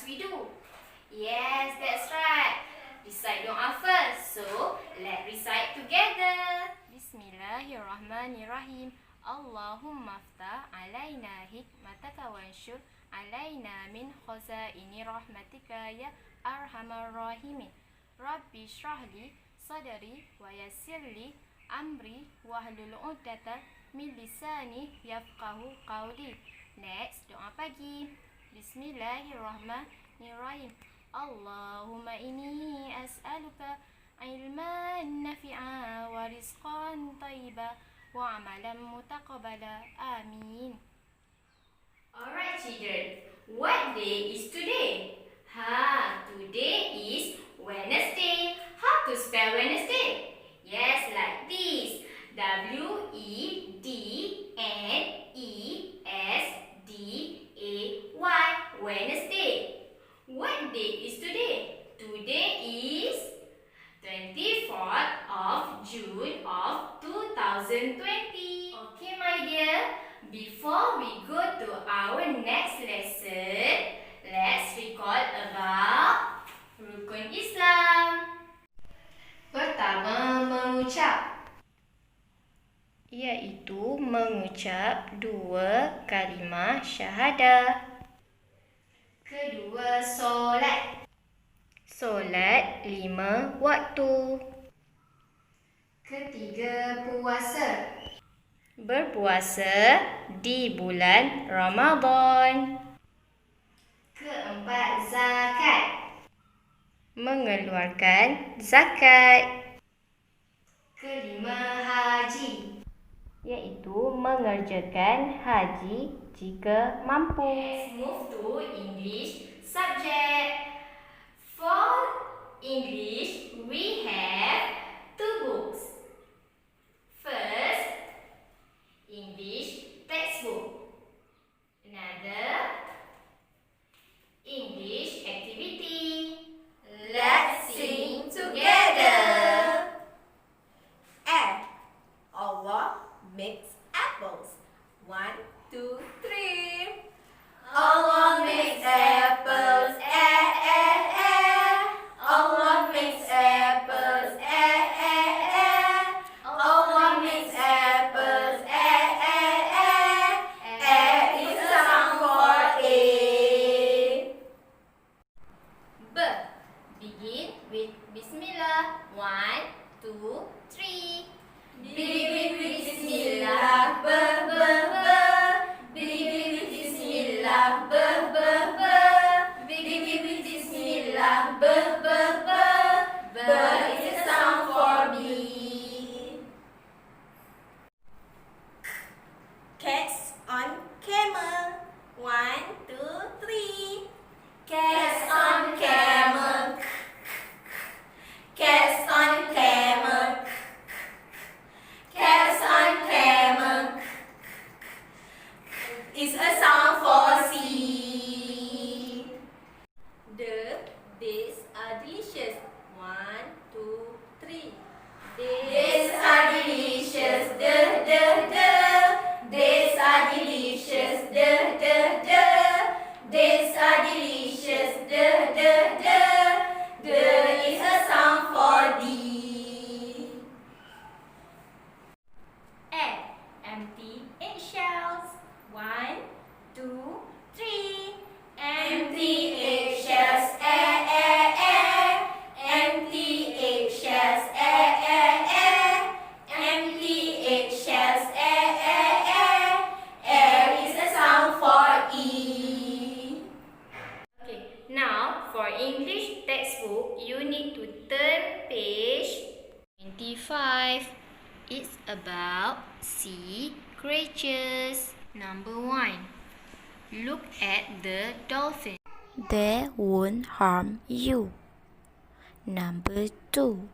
must we do? Yes, that's right. Recite doa first. So, let's recite together. Bismillahirrahmanirrahim. Allahumma aftah alaina hikmataka wanshur alaina min khazaini rahmatika ya arhamar rahimin. Rabbi shrahli sadri wa yassirli amri wahlul 'uqdatam min lisani yafqahu qawli. Next, doa pagi. Bismillahirrahmanirrahim. Allahumma inni as'aluka ilman nafi'a wa rizqan tayyiba wa amalan mutaqabbala. Amin. Alright children, what day is today? Today is Wednesday. How to spell Wednesday? Yes, like this. W-E-D-N-E-S-D-A-Y. Wednesday. What day is today? Today is 24th of June of 2020. Okay, my dear. Before we go to our next lesson, let's recall about Rukun Islam. Pertama, mengucap, iaitu mengucap 2 kalimah syahadah. Kedua, solat. Solat 5 waktu. Ketiga, puasa. Berpuasa di bulan Ramadan. Keempat, zakat. Mengeluarkan zakat. Kelima, haji, iaitu mengerjakan haji jika mampu. Let's move to English subject. For English, we have 2 books. First, English textbook. Another, English activity. Let's sing together. Allah makes apples. 1, 2, 3. Allah makes apples. Allah makes apples. Allah makes apples. Is a sound for A. B. Begin with Bismillah. 1, 2, 3. Begin with Bismillah. B, B, B. Begin with Bismillah. B, B, B. Begin with Bismillah. B, B, B. B is a sound for B. Cats on camel. 1, 2, 3. Cats on camel. Cats on camel. Cats on camel. Is a sound for C. Days are delicious. 1, 2, 3. Days are delicious. Days are delicious. Days are delicious. Is a sound for D. Empty eggshells. 1, 2, 3. Empty eggshells. Empty eggshells. Empty eggshells. Is a sound for E. Okay, now for English textbook, you need to turn page 25. It's about sea creatures. Number 1. Look at the dolphin. They won't harm you. Number 2.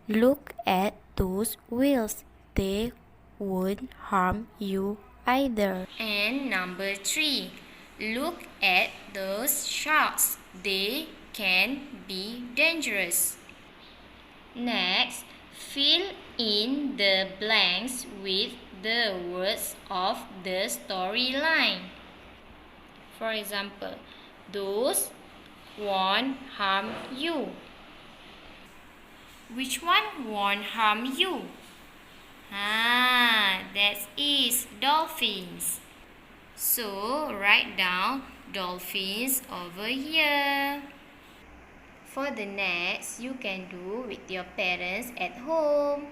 Look at those whales. They won't harm you either. And number 3. Look at those sharks. They can be dangerous. Next, fill in the blanks with the words of the storyline. For example, those won't harm you? Which one won't harm you? That is dolphins. So write down dolphins over here. For the next, you can do with your parents at home.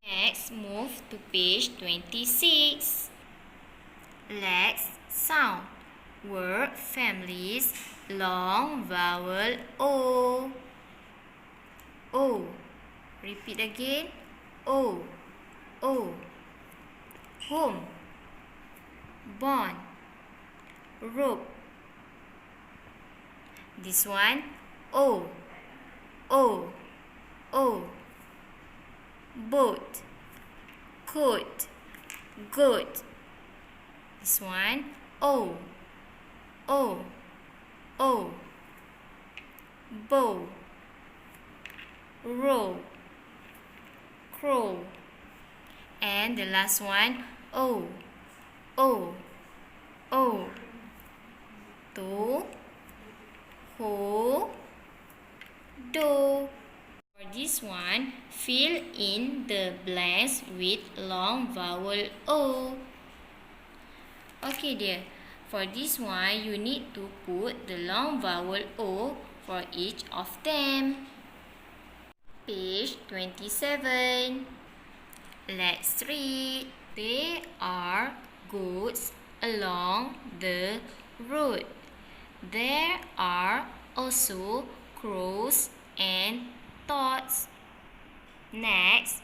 Next, move to page 26. Let's sound word families long vowel O. O. Repeat again. O. O. Home. Born. Rope. This one. O. O. O. Boat. Coat. Goat. This one. O. O. O. Bow. Row. Crow. And the last one. O. O. O. To. Ho. Do. For this one, fill in the blanks with long vowel O. Okay dear, for this one, you need to put the long vowel O for each of them. Page 27. Let's read. There are goats along the road. There are also crows and toads. Next,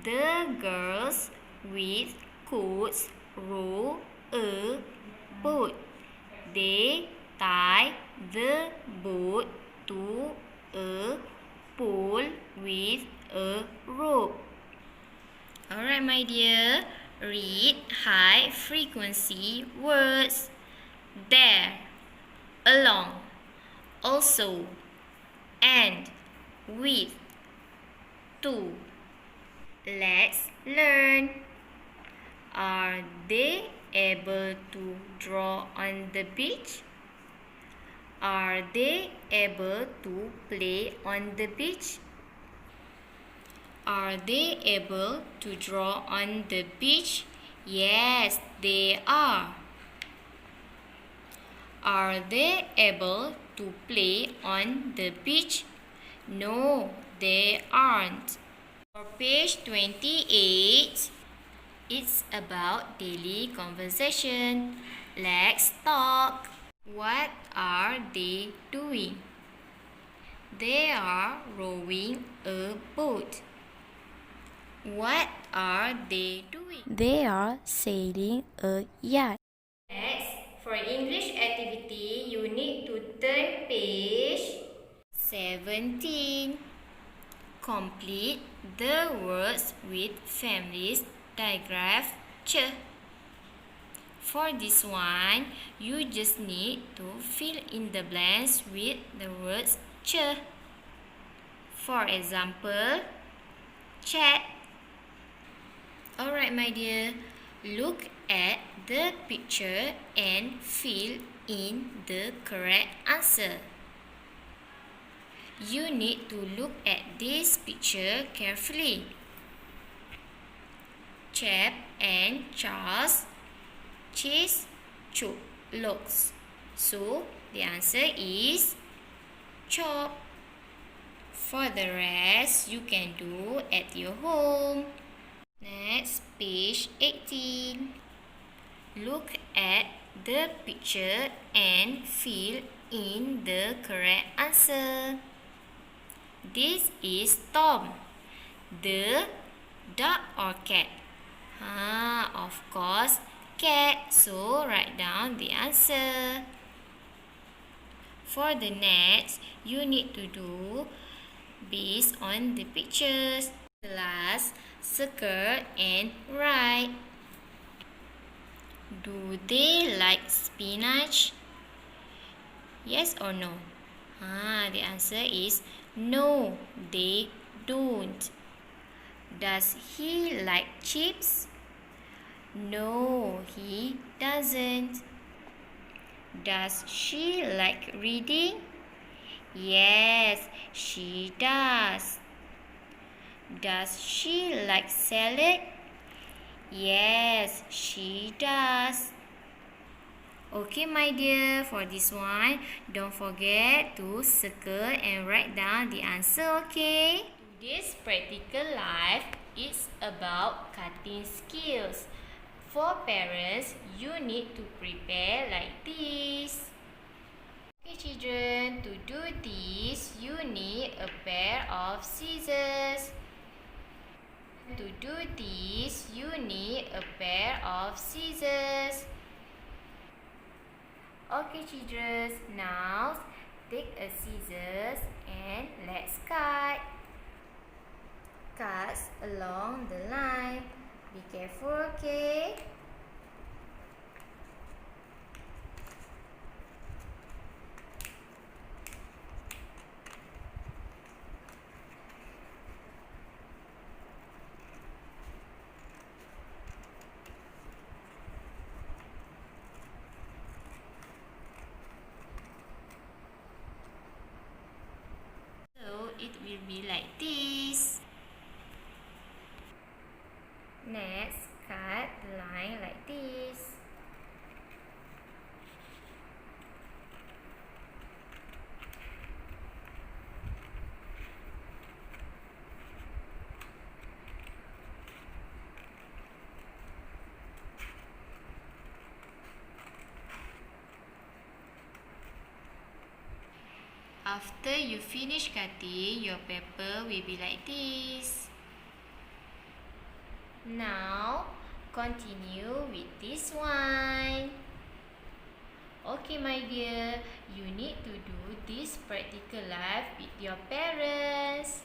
the girls with coats row a boat. They tie the boat to a pole with a rope. Alright, my dear, read high frequency words. There, along, also, and, with, to. Let's learn. Are they able to draw on the beach? Are they able to play on the beach? Are they able to draw on the beach? Yes, they are. Are they able to play on the beach? No, they aren't. For page 28, it's about daily conversation. Let's talk. What are they doing? They are rowing a boat. What are they doing? They are sailing a yacht. Next, for English activity, you need to turn page 17. Complete the words with families digraph ch. For this one, you just need to fill in the blanks with the words ch. For example, chat. Alright, my dear, look at the picture and fill in the correct answer. You need to look at this picture carefully. Chap and Charles chase logs. So the answer is chop. For the rest, you can do at your home. Next, page 18. Look at the picture and fill in the correct answer. This is Tom. The dog or cat? Of course, cat. So write down the answer. For the next, you need to do based on the pictures. Class, circle and write. Do they like spinach? Yes or no? The answer is no, they don't. Does he like chips? No, he doesn't. Does she like reading? Yes, she does. Does she like salad? Yes, she does. Okay, my dear, for this one, don't forget to circle and write down the answer, okay? Today's practical life is about cutting skills. For parents, you need to prepare like this. Okay, children, to do this, you need a pair of scissors. To do this, you need a pair of scissors. Okay, children, now take a scissors and let's cut. Cut along the line. Be careful, okay? So it will be like this. Next, cut the line like this. After you finish cutting, your paper will be like this. Now, continue with this one. Okay, my dear, you need to do this practical life with your parents.